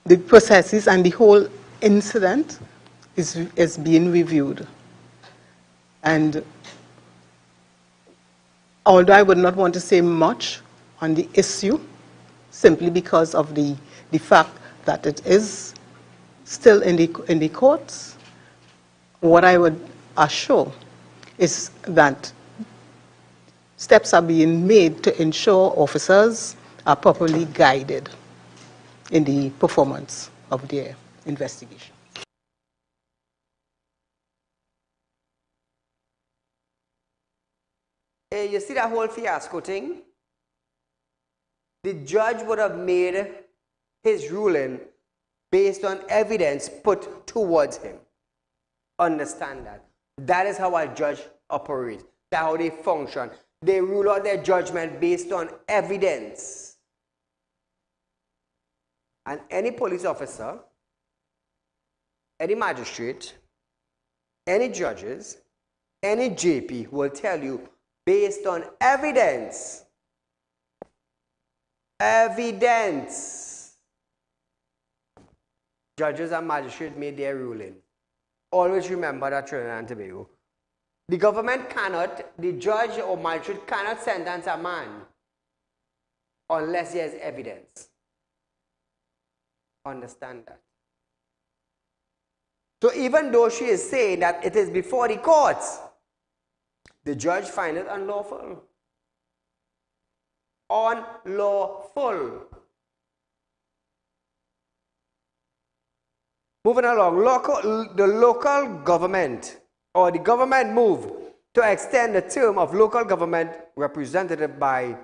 and the whole incident is being reviewed. And although I would not want to say much on the issue, simply because of the fact that it is still in the courts, what I would assure is that steps are being made to ensure officers are properly guided in the performance of their investigation. You see that whole fiasco thing? The judge would have made his ruling based on evidence put towards him. Understand that. That is how a judge operates. That's how they function. They rule out their judgment based on evidence. And any police officer, any magistrate, any judges, any JP will tell you based on evidence. Evidence. Judges and magistrates made their ruling. Always remember that, Trinidad and Tobago. The government cannot, the judge or magistrate cannot sentence a man unless there is evidence. Understand that. So even though she is saying that it is before the courts, the judge finds it unlawful. Unlawful. Moving along, the local government or the government move to extend the term of local government representative by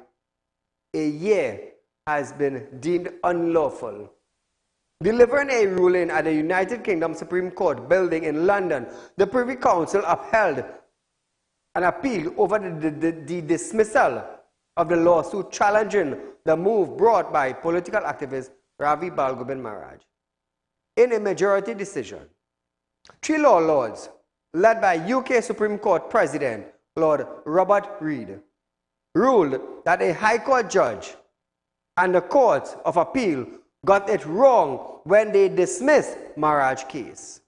a year has been deemed unlawful. Delivering a ruling at the United Kingdom Supreme Court building in London, the Privy Council upheld an appeal over the dismissal of the lawsuit challenging the move brought by political activist Ravi Balgobin Maharaj. In a majority decision, 3 law lords, led by UK Supreme Court President Lord Robert Reid, ruled that a High Court judge and the Court of Appeal got it wrong when they dismissed Maharaj's case.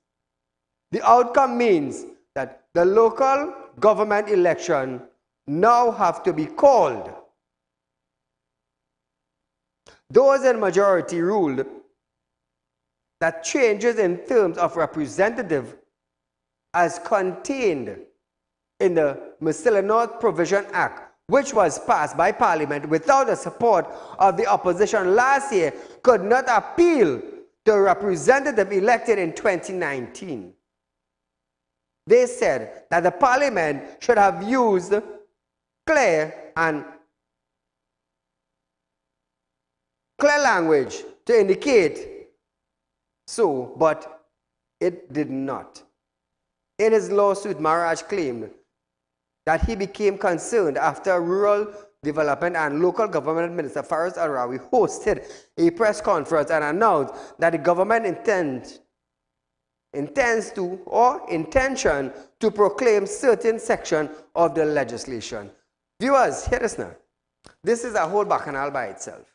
The outcome means that the local government election now have to be called. Those in majority ruled that changes in terms of representative as contained in the Miscellaneous Provision Act, which was passed by Parliament without the support of the opposition last year, could not appeal to a representative elected in 2019. They said that the Parliament should have used clear language to indicate so, but it did not. In his lawsuit, Maharaj claimed that he became concerned after Rural Development and Local Government Minister Faraz Al-Rawi hosted a press conference and announced that the government intention to proclaim certain section of the legislation. Viewers, hear this now. This is a whole bacchanal by itself.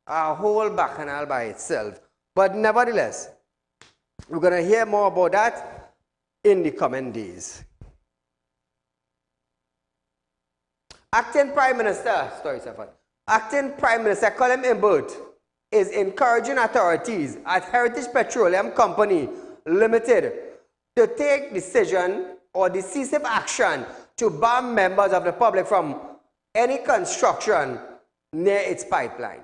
A whole bacchanal by itself. But nevertheless, we're going to hear more about that in the coming days. Acting Prime Minister Colin Imbert is encouraging authorities at Heritage Petroleum Company Limited to take decision or decisive action to ban members of the public from any construction near its pipeline.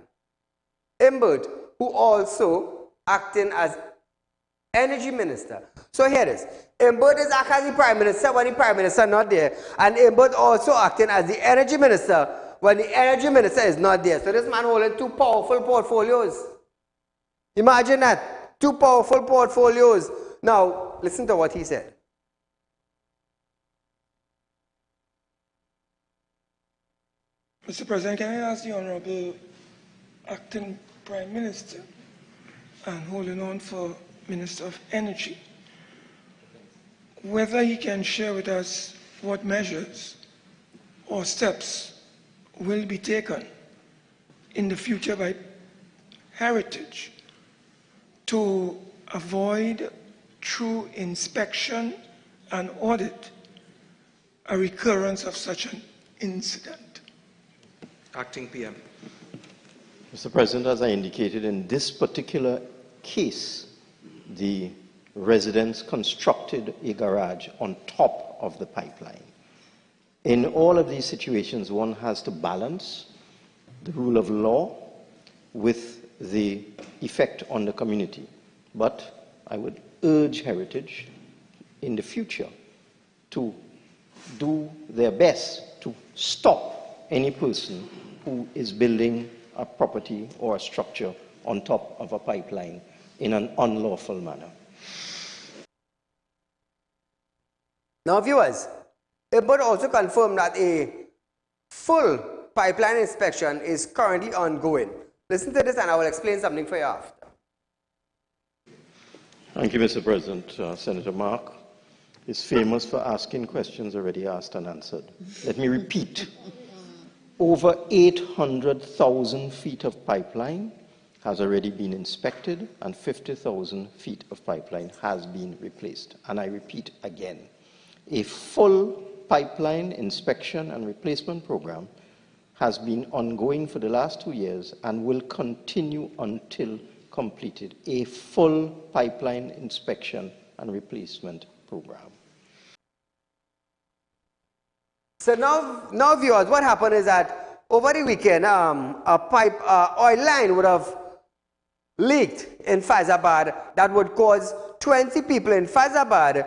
Imbert, who also acting as Energy Minister. So here it is. Imbert is acting as the Prime Minister when the Prime Minister is not there, and Imbert also acting as the Energy Minister when the Energy Minister is not there. So this man holding two powerful portfolios. Imagine that. Two powerful portfolios. Now, listen to what he said. Mr. President, can I ask the Honorable Acting Prime Minister and holding on for Minister of Energy whether he can share with us what measures or steps will be taken in the future by Heritage to avoid, through inspection and audit, a recurrence of such an incident. Acting PM. Mr. President, as I indicated, in this particular case, the residents constructed a garage on top of the pipeline. In all of these situations, one has to balance the rule of law with the effect on the community. But I would urge Heritage in the future to do their best to stop any person who is building a property or a structure on top of a pipeline in an unlawful manner. Now, viewers, Imbert also confirmed that a full pipeline inspection is currently ongoing. Listen to this and I will explain something for you after. Thank you, Mr. President. Senator Mark is famous for asking questions already asked and answered. Let me repeat. Over 800,000 feet of pipeline has already been inspected and 50,000 feet of pipeline has been replaced. And I repeat again, a full pipeline inspection and replacement program has been ongoing for the last 2 years and will continue until completed. A full pipeline inspection and replacement program. So now viewers, what happened is that over the weekend, a oil line would have leaked in Faizabad that would cause 20 people in Faizabad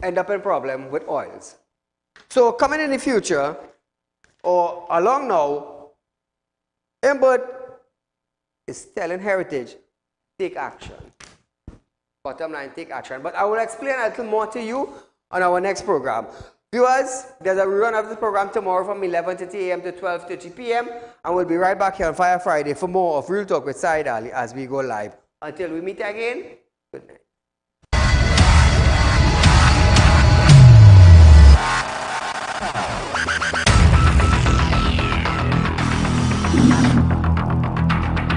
end up in problem with oils. So coming in the future, or along now, Imbert is telling Heritage, take action. Bottom line, take action. But I will explain a little more to you on our next program. Viewers, there's a rerun of this program tomorrow from 11:30 a.m. to 12:30 p.m. And we'll be right back here on Fire Friday for more of Real Talk with Saieed Ali as we go live. Until we meet again, good night.